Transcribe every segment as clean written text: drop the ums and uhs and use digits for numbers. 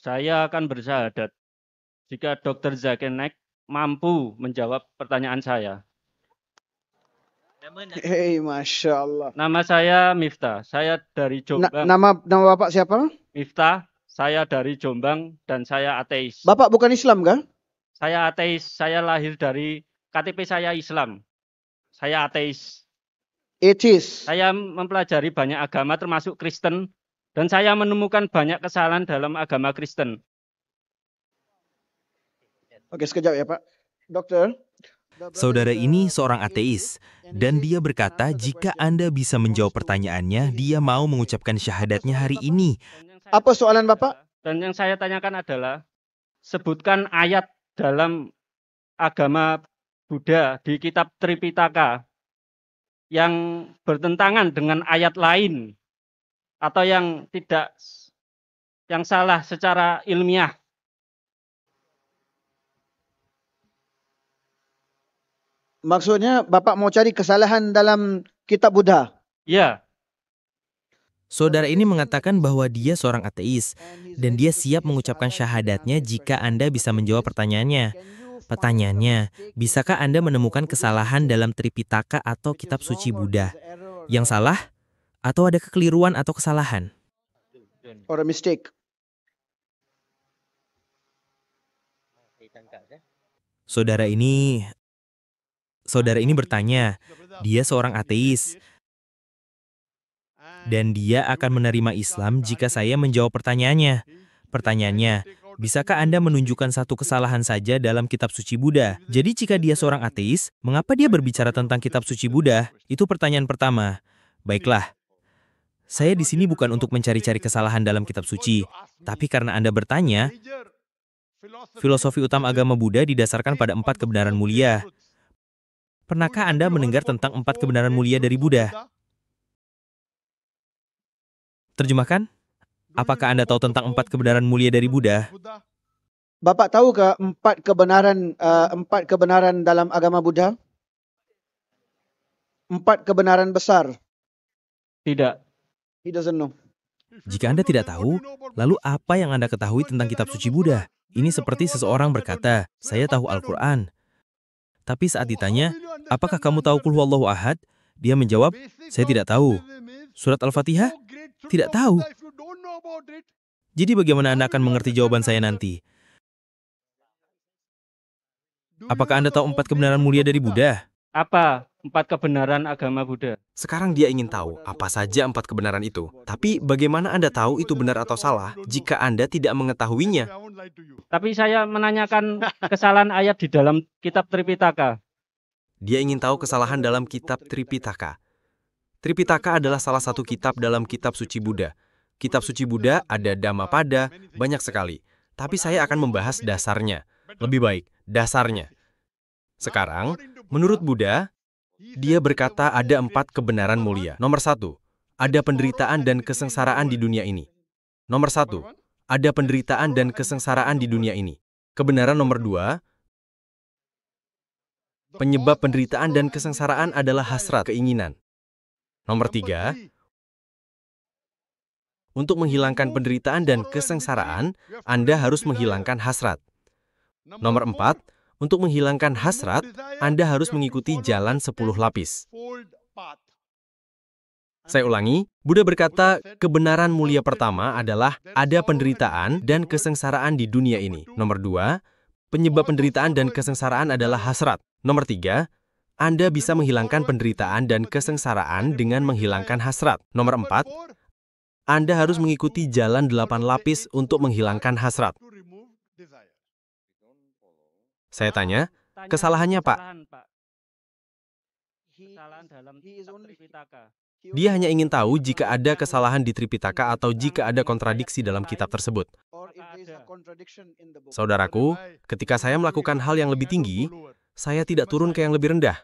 Saya akan bersyahadat jika Dr. Zakir Naik mampu menjawab pertanyaan saya. Hei, Masya Allah. Nama saya Miftah, saya dari Jombang. Nama Bapak siapa? Miftah, saya dari Jombang dan saya ateis. Bapak bukan Islam kah? Saya ateis, saya lahir dari KTP saya Islam. Saya ateis. Atheist. Saya mempelajari banyak agama termasuk Kristen dan saya menemukan banyak kesalahan dalam agama Kristen. Oke, sekejap ya Pak. Dokter. Saudara ini seorang ateis, dan dia berkata jika Anda bisa menjawab pertanyaannya, dia mau mengucapkan syahadatnya hari ini. Apa soalan Bapak? Dan yang saya tanyakan adalah, sebutkan ayat dalam agama Buddha di kitab Tripitaka yang bertentangan dengan ayat lain atau yang salah secara ilmiah. Maksudnya Bapak mau cari kesalahan dalam kitab Buddha? Ya. Saudara ini mengatakan bahwa dia seorang ateis, dan dia siap mengucapkan syahadatnya jika Anda bisa menjawab pertanyaannya. Pertanyaannya, bisakah Anda menemukan kesalahan dalam Tripitaka atau kitab suci Buddha? Yang salah? Atau ada kekeliruan atau kesalahan? Or a mistake? Saudara ini bertanya, dia seorang ateis, dan dia akan menerima Islam jika saya menjawab pertanyaannya. Pertanyaannya, bisakah Anda menunjukkan satu kesalahan saja dalam kitab suci Buddha? Jadi jika dia seorang ateis, mengapa dia berbicara tentang kitab suci Buddha? Itu pertanyaan pertama. Baiklah, saya di sini bukan untuk mencari-cari kesalahan dalam kitab suci, tapi karena Anda bertanya, filosofi utama agama Buddha didasarkan pada 4 kebenaran mulia. Pernahkah Anda mendengar tentang 4 kebenaran mulia dari Buddha? Terjemahkan, apakah Anda tahu tentang 4 kebenaran mulia dari Buddha? Bapak tahu ke 4 kebenaran dalam agama Buddha? 4 kebenaran besar. Tidak. He doesn't know. Jika Anda tidak tahu, lalu apa yang Anda ketahui tentang kitab suci Buddha? Ini seperti seseorang berkata, saya tahu Al-Quran. Tapi saat ditanya, apakah kamu tahu Qul Huwallahu Ahad? Dia menjawab, saya tidak tahu. Surat Al-Fatihah? Tidak tahu. Jadi bagaimana Anda akan mengerti jawaban saya nanti? Apakah Anda tahu 4 kebenaran mulia dari Buddha? Apa 4 kebenaran agama Buddha? Sekarang dia ingin tahu apa saja 4 kebenaran itu. Tapi bagaimana Anda tahu itu benar atau salah jika Anda tidak mengetahuinya? Tapi saya menanyakan kesalahan ayat di dalam kitab Tripitaka. Dia ingin tahu kesalahan dalam kitab Tripitaka. Tripitaka adalah salah satu kitab dalam kitab suci Buddha. Kitab suci Buddha ada Dhammapada, banyak sekali. Tapi saya akan membahas dasarnya. Lebih baik, dasarnya. Sekarang, menurut Buddha, dia berkata ada 4 kebenaran mulia. Nomor 1, ada penderitaan dan kesengsaraan di dunia ini. Nomor 1, ada penderitaan dan kesengsaraan di dunia ini. Kebenaran nomor 2, penyebab penderitaan dan kesengsaraan adalah hasrat, keinginan. Nomor 3, untuk menghilangkan penderitaan dan kesengsaraan, Anda harus menghilangkan hasrat. Nomor 4, untuk menghilangkan hasrat, Anda harus mengikuti jalan 10 lapis. Saya ulangi, Buddha berkata, kebenaran mulia pertama adalah ada penderitaan dan kesengsaraan di dunia ini. Nomor 2, penyebab penderitaan dan kesengsaraan adalah hasrat. Nomor 3, Anda bisa menghilangkan penderitaan dan kesengsaraan dengan menghilangkan hasrat. Nomor 4, Anda harus mengikuti jalan 8 lapis untuk menghilangkan hasrat. Saya tanya, kesalahannya Pak? Kesalahan dalam kitab Tripitaka. Dia hanya ingin tahu jika ada kesalahan di Tripitaka atau jika ada kontradiksi dalam kitab tersebut. Saudaraku, ketika saya melakukan hal yang lebih tinggi, saya tidak turun ke yang lebih rendah.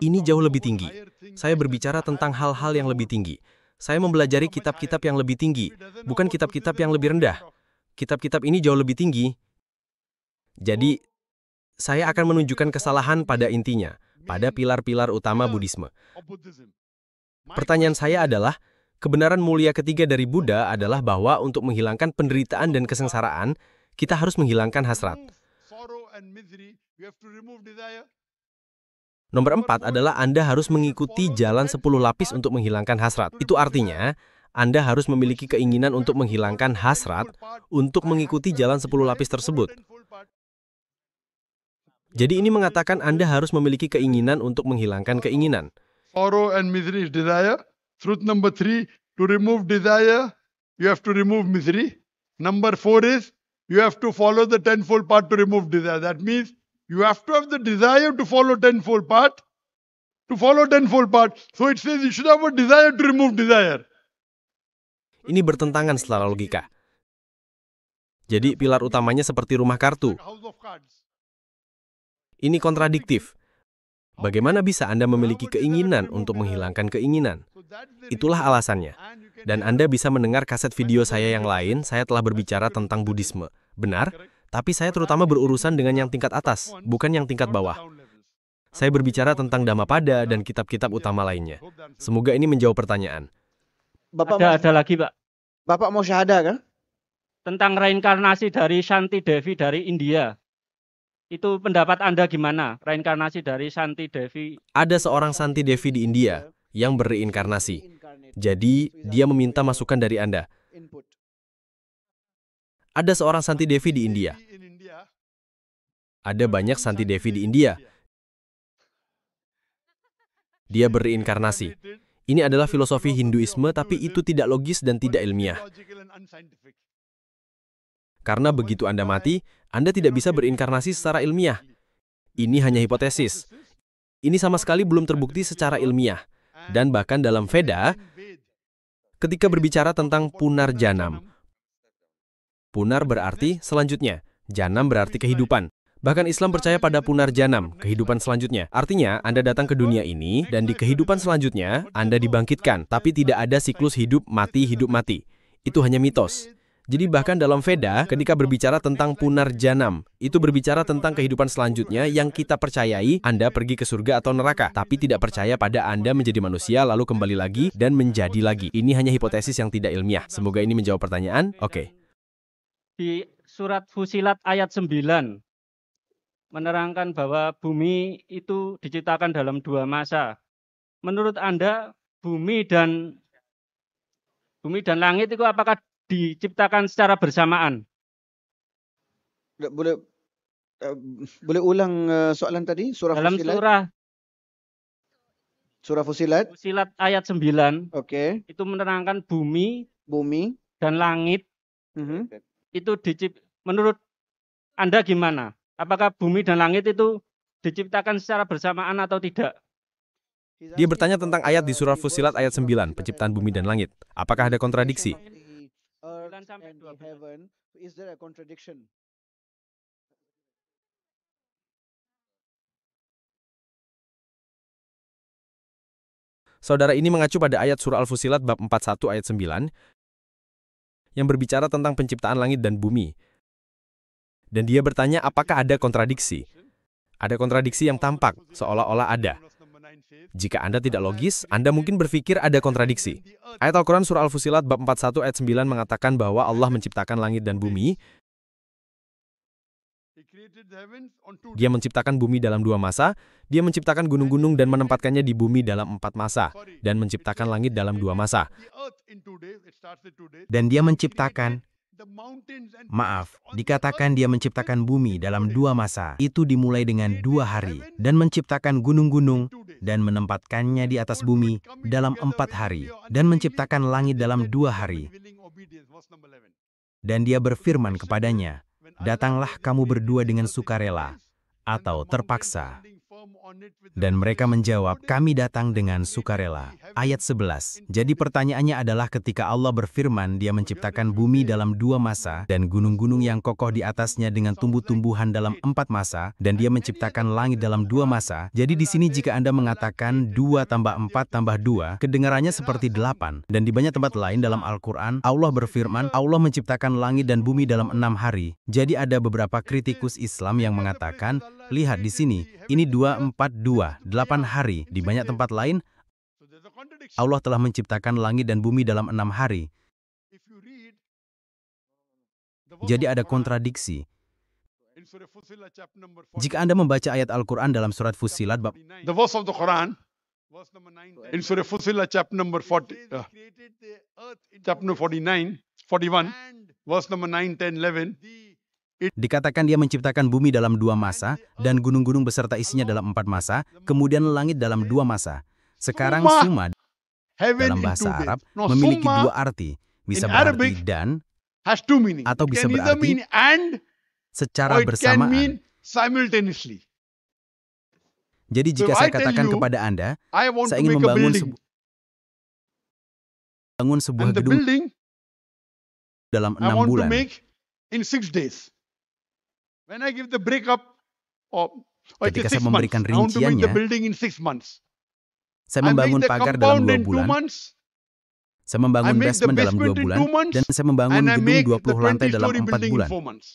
Ini jauh lebih tinggi. Saya berbicara tentang hal-hal yang lebih tinggi. Saya mempelajari kitab-kitab yang lebih tinggi, bukan kitab-kitab yang lebih rendah. Kitab-kitab ini jauh lebih tinggi. Jadi, saya akan menunjukkan kesalahan pada intinya, pada pilar-pilar utama Buddhisme. Pertanyaan saya adalah, Kebenaran mulia ketiga dari Buddha adalah bahwa untuk menghilangkan penderitaan dan kesengsaraan, kita harus menghilangkan hasrat. Nomor 4 adalah Anda harus mengikuti jalan 10 lapis untuk menghilangkan hasrat. Itu artinya, Anda harus memiliki keinginan untuk menghilangkan hasrat untuk mengikuti jalan 10 lapis tersebut. Jadi ini mengatakan Anda harus memiliki keinginan untuk menghilangkan keinginan. Sorrow and misery is desire. Truth number 3, to remove desire, you have to remove misery. Number 4 is, you have to follow the tenfold path to remove desire. That means, you have to have the desire to follow tenfold path. To follow tenfold path. So it says you should have a desire to remove desire. Ini bertentangan secara logika. Jadi pilar utamanya seperti rumah kartu. Ini kontradiktif. Bagaimana bisa Anda memiliki keinginan untuk menghilangkan keinginan? Itulah alasannya. Dan Anda bisa mendengar kaset video saya yang lain, saya telah berbicara tentang Buddhisme. Benar, tapi saya terutama berurusan dengan yang tingkat atas, bukan yang tingkat bawah. Saya berbicara tentang Dhammapada dan kitab-kitab utama lainnya. Semoga ini menjawab pertanyaan. Ada lagi, Pak. Bapak mau syahadah kan? Tentang reinkarnasi dari Shanti Devi dari India. Itu pendapat Anda gimana? Reinkarnasi dari Shanti Devi. Ada seorang Shanti Devi di India yang berreinkarnasi. Jadi, dia meminta masukan dari Anda. Ada seorang Shanti Devi di India. Ada banyak Shanti Devi di India. Dia berreinkarnasi. Ini adalah filosofi Hinduisme, tapi itu tidak logis dan tidak ilmiah. Karena begitu Anda mati, Anda tidak bisa berinkarnasi secara ilmiah. Ini hanya hipotesis. Ini sama sekali belum terbukti secara ilmiah. Dan bahkan dalam Veda, ketika berbicara tentang punarjanam, punar berarti selanjutnya, janam berarti kehidupan. Bahkan Islam percaya pada punarjanam, kehidupan selanjutnya. Artinya, Anda datang ke dunia ini, dan di kehidupan selanjutnya, Anda dibangkitkan. Tapi tidak ada siklus hidup mati. Itu hanya mitos. Jadi bahkan dalam Veda, ketika berbicara tentang punarjanam, itu berbicara tentang kehidupan selanjutnya yang kita percayai Anda pergi ke surga atau neraka, tapi tidak percaya pada Anda menjadi manusia lalu kembali lagi dan menjadi lagi. Ini hanya hipotesis yang tidak ilmiah. Semoga ini menjawab pertanyaan. Oke. Di surat Fusilat ayat 9, menerangkan bahwa bumi itu diciptakan dalam 2 masa. Menurut Anda, bumi dan langit itu apakah diciptakan secara bersamaan? Boleh ulang soalan tadi? Dalam Fusilat? Surah Fusilat? Fusilat ayat 9, Oke. itu menerangkan bumi dan langit itu menurut Anda gimana? Apakah bumi dan langit itu diciptakan secara bersamaan atau tidak? Dia bertanya tentang ayat di surah Fusilat ayat 9, penciptaan bumi dan langit. Apakah ada kontradiksi? Saudara ini mengacu pada ayat surah Al-Fusilat bab 41 ayat 9 yang berbicara tentang penciptaan langit dan bumi. Dan dia bertanya apakah ada kontradiksi? Ada kontradiksi yang tampak, seolah-olah ada. Jika Anda tidak logis, Anda mungkin berpikir ada kontradiksi. Ayat Al-Quran surah Al-Fusilat bab 41 ayat 9 mengatakan bahwa Allah menciptakan langit dan bumi. Dia menciptakan bumi dalam 2 masa, dia menciptakan gunung-gunung dan menempatkannya di bumi dalam 4 masa, dan menciptakan langit dalam 2 masa. Dan dia menciptakan, dikatakan dia menciptakan bumi dalam 2 masa. Itu dimulai dengan 2 hari, dan menciptakan gunung-gunung, dan menempatkannya di atas bumi dalam 4 hari, dan menciptakan langit dalam 2 hari. Dan dia berfirman kepadanya, datanglah kamu berdua dengan sukarela, atau terpaksa. Dan mereka menjawab, kami datang dengan sukarela. Ayat 11. Jadi pertanyaannya adalah ketika Allah berfirman dia menciptakan bumi dalam 2 masa dan gunung-gunung yang kokoh di atasnya dengan tumbuh-tumbuhan dalam 4 masa dan dia menciptakan langit dalam 2 masa. Jadi di sini jika Anda mengatakan 2 tambah 4 tambah 2, kedengarannya seperti 8. Dan di banyak tempat lain dalam Al-Quran, Allah berfirman Allah menciptakan langit dan bumi dalam 6 hari. Jadi ada beberapa kritikus Islam yang mengatakan, lihat di sini, ini 2, 4, 2, 8 hari. Di banyak tempat lain, Allah telah menciptakan langit dan bumi dalam 6 hari. Jadi ada kontradiksi. Jika Anda membaca ayat Al-Quran dalam surat Fussilat bab The verse of the Quran, in Surah Fussilat chapter number 49, 41, verse number 9, 10, 11, dikatakan dia menciptakan bumi dalam 2 masa dan gunung-gunung beserta isinya dalam 4 masa, kemudian langit dalam 2 masa. Sekarang summa heaven dalam in 2 bahasa days. Arab Now, memiliki summa 2 arti. Bisa in berarti Arabic dan has 2 meanings. atau It bisa can either berarti mean and secara or it can bersamaan. mean simultaneously. Jadi So jika if saya I tell katakan you, kepada Anda, I want saya to ingin make a membangun building, sebuah and the gedung building dalam I 6 want to bulan. make in 6 days. When I give the breakup, or it Ketika is 6 saya memberikan months, I want to make the rinciannya, building in 6 months. Saya I make membangun the pagar dalam compound 2 in 2 bulan, months, saya membangun I make the basement dalam 2 basement in bulan, 2 months, dan saya membangun and I gedung make the 20 lantai dalam 20-story 4 building in bulan. 4 months.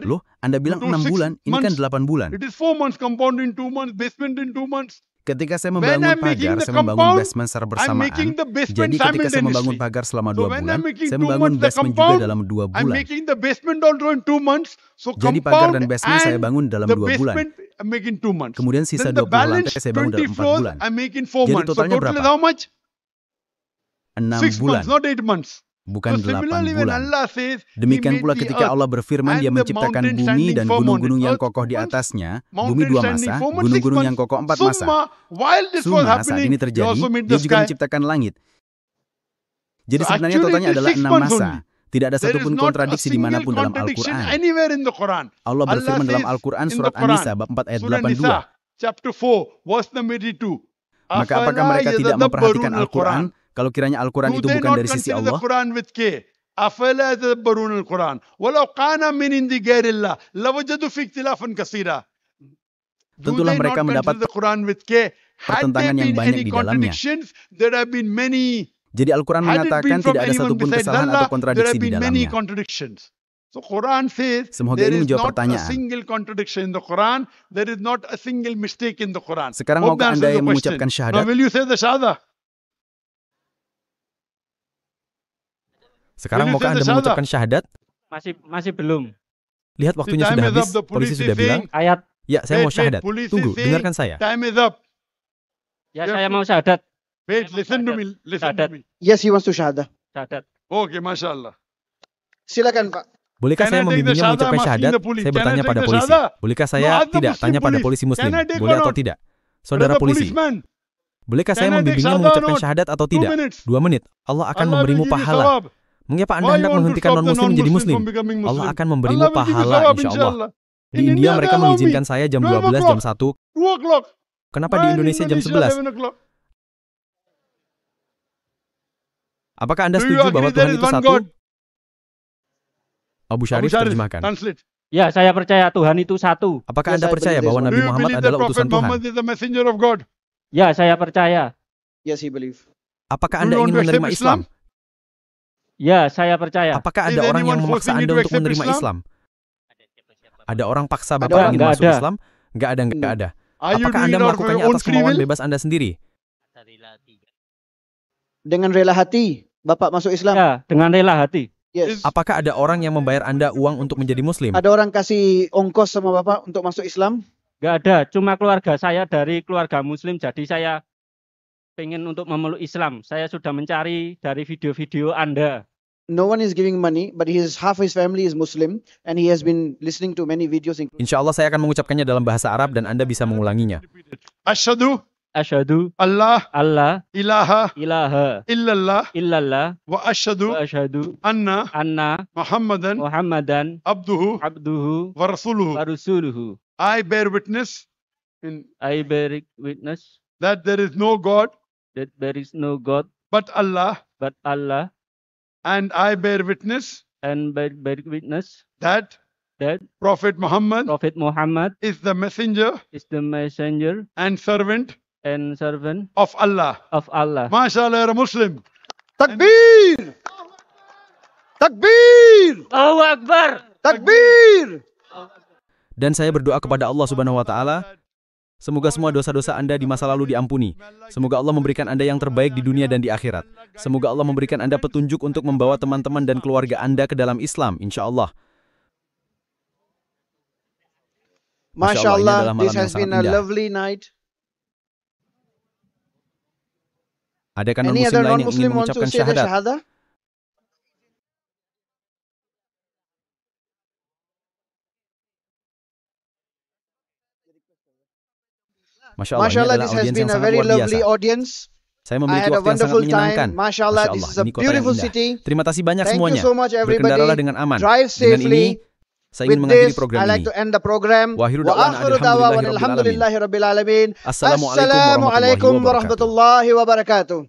Loh, Anda bilang do 6 6 bulan, ini kan months. 8 bulan. It is 4 months, compound in 2 months, basement in 2 months. Ketika saya When membangun I'm making pagar, the saya membangun compound, basement secara I'm bersamaan. making the basement Jadi ketika saya membangun simultaneously. pagar selama 2 So when bulan, I'm making saya 2 membangun months the basement juga compound, dalam 2 I'm bulan. making the basement also in 2 months. So Jadi pagar dan compound basement saya and bangun dalam the 2 bulan. basement I'm making 2 months. Kemudian sisa Then the 20 lantai balance saya bangun dalam 20 4 floors bulan. I'm making 4 Jadi months. So totalnya total is berapa? how much? 6 6 bulan, months, not 8 months. bukan So 8 similarly when bulan. Allah says He Demikian made pula the ketika earth Allah berfirman, and Dia the menciptakan mountain bumi standing dan firm on gunung-gunung it. yang Earth kokoh di 2 months, atasnya, bumi mountain 2 standing masa, 4 months, 6 gunung-gunung yang months. kokoh 4 masa. Summa, while this was Suma saat happening, ini He terjadi, also made Dia the juga sky. menciptakan langit. Jadi So sebenarnya actually totalnya it is adalah 6 6 months masa. only. Tidak ada There is satupun not a kontradiksi single dimanapun dalam contradiction Al-Quran. anywhere in the Quran. Allah berfirman dalam says Al-Quran in surat the Quran, An-Nisa bab 4 ayat Surah 82. Nisa, chapter 4, verse number 82. Maka apakah mereka tidak memperhatikan Al-Quran kalau kiranya Al-Quran Do itu they bukan not dari sisi consider the Allah? Quran with K? أفلا يتدبرون القرآن ولو كان من عند غير الله لوجدوا فيه اختلافا كثيرا. Do Tentulah they mereka not mendapat consider the Quran with K? Had there pertentangan yang been banyak any di dalamnya. contradictions, there have been many. Jadi Al-Quran Had it mengatakan been from tidak ada anyone satupun besides kesalahan Allah, atau there kontradiksi have di been many dalamnya. contradictions. So Quran says Semoga there ini is menjawab not a pertanyaan. single contradiction in the Quran. There is not a single mistake in the Quran. Sekarang Hope maukah that Anda answers the yang question. mengucapkan Now syahadat? will you say the Shahada? Sekarang Will you maukah say Anda the Shahada? mengucapkan syahadat? Masih belum. Lihat waktunya time sudah is habis, up, the polisi police sudah is bilang, saying- Ayat, ya saya mau Wait, syahadat. police is Tunggu, saying dengarkan saya. Time is up. ya Yes, saya mau syahadat. Wait, Memang listen to syahadat. me. Listen Syahadat. to me. Yes, he wants to syahadah. Syahadat. Okay, mashallah. Silakan Pak. Bolehkah Can saya I take the membimbingnya shahada? mengucapkan I'm asking syahadat? the police. Saya Can I bertanya take pada the polisi. shahada? Bolehkah No, saya ask the tidak Muslim tanya pada police. polisi muslim? Can I take Boleh or atau not? tidak? Saudara Brother polisi, policeman, bolehkah can saya I take membimbingnya shahada or mengucapkan not? syahadat atau 2 tidak? minutes. 2 menit. Allah akan Allah will memberimu give you pahala. thawab. Mengapa Anda Why you hendak want to menghentikan stop the non-muslim menjadi non-Muslim muslim? from becoming Allah Muslim? akan memberimu Allah will give you pahala, thawab, insya Allah. inshallah. Di In India India, mereka they allow me mengizinkan saya jam 12 12, jam 1. 2 o'clock. Kenapa Why di in Indonesia jam 11? 11 o'clock? Apakah Anda Do you setuju agree bahwa there Tuhan is itu one satu? God? Abu Abu Syarif Sharif, terjemahkan. translate. Ya, saya percaya Tuhan itu satu. Apakah Yes, Anda I percaya believe bahwa there's Nabi Do you Muhammad believe that adalah Prophet utusan Tuhan? Muhammad is the messenger of God? Ya, saya percaya. Yes, he believe. Apakah Do Anda you want ingin to accept menerima Islam? Islam? Ya, saya percaya. Apakah Is ada orang yang anyone memaksa forcing you Anda to untuk accept menerima Islam? Islam? Ada orang paksa Ada Bapak orang? ingin Nggak masuk ada. Islam? Nggak ada, nggak No. ada. Are you Apakah doing Anda it out of your melakukannya own atas free kemauan will? bebas Anda sendiri? Dengan rela hati, Bapak masuk Islam. Ya, dengan rela hati. Yes. Apakah ada orang yang membayar Anda uang untuk menjadi Muslim? Ada orang kasih ongkos sama Bapak untuk masuk Islam? Nggak ada, cuma keluarga saya dari keluarga muslim, jadi saya pengen untuk memeluk Islam. Saya sudah mencari dari video-video Anda. No one is giving money, but half his family is Muslim, and he has been listening to many videos. Insya Allah saya akan mengucapkannya dalam bahasa Arab dan Anda bisa mengulanginya. Ashhadu Asyhadu Allah alla ilaha ilaha illallah illallah wa ashhadu wa asyhadu anna anna Muhammadan Muhammadan abduhu abduhu wa rasuluhu. wa rasuluhu. I bear witness in I bear witness that there is no God that there is no God but Allah, but Allah, and I bear witness and bear witness that that Prophet Muhammad Prophet Muhammad is the messenger is the messenger and servant and servant of Allah. of Allah. MashaAllah, you're a Muslim. Takbir! Takbir! Allahu Akbar. Takbir! Dan saya berdoa kepada Allah Subhanahu wa taala Semoga semua dosa-dosa Anda di masa lalu diampuni. Semoga Allah memberikan Anda yang terbaik di dunia dan di akhirat. Semoga Allah memberikan Anda petunjuk untuk membawa teman-teman dan keluarga Anda ke dalam Islam, insya Allah. Masya Allah, ini adalah MashaAllah, malam this yang has sangat been a indah. lovely night. Adakah Any non-muslim other lain yang ingin non-Muslim want to mengucapkan say the syahadat? Shahada? Masya Allah, ini MashaAllah, adalah this has audiens been yang a sangat very luar biasa. lovely audience. Saya I memiliki had a waktu yang sangat wonderful menyenangkan. time. MashaAllah, Masya this Allah, is a ini kota yang beautiful indah. city. Terima kasih banyak Thank you semuanya. so much, Berkendaralah everybody. dengan aman. Drive Dengan ini, safely. saya With ingin mengakhiri this, program I like ini. to end the program. Wa akhiru Wa da'wana akhiru alhamdulillahi da'wana rabbil alamin. alhamdulillahi rabbil alamin. Assalamualaikum Assalamualaikum warahmatullahi wabarakatuh. warahmatullahi wabarakatuh.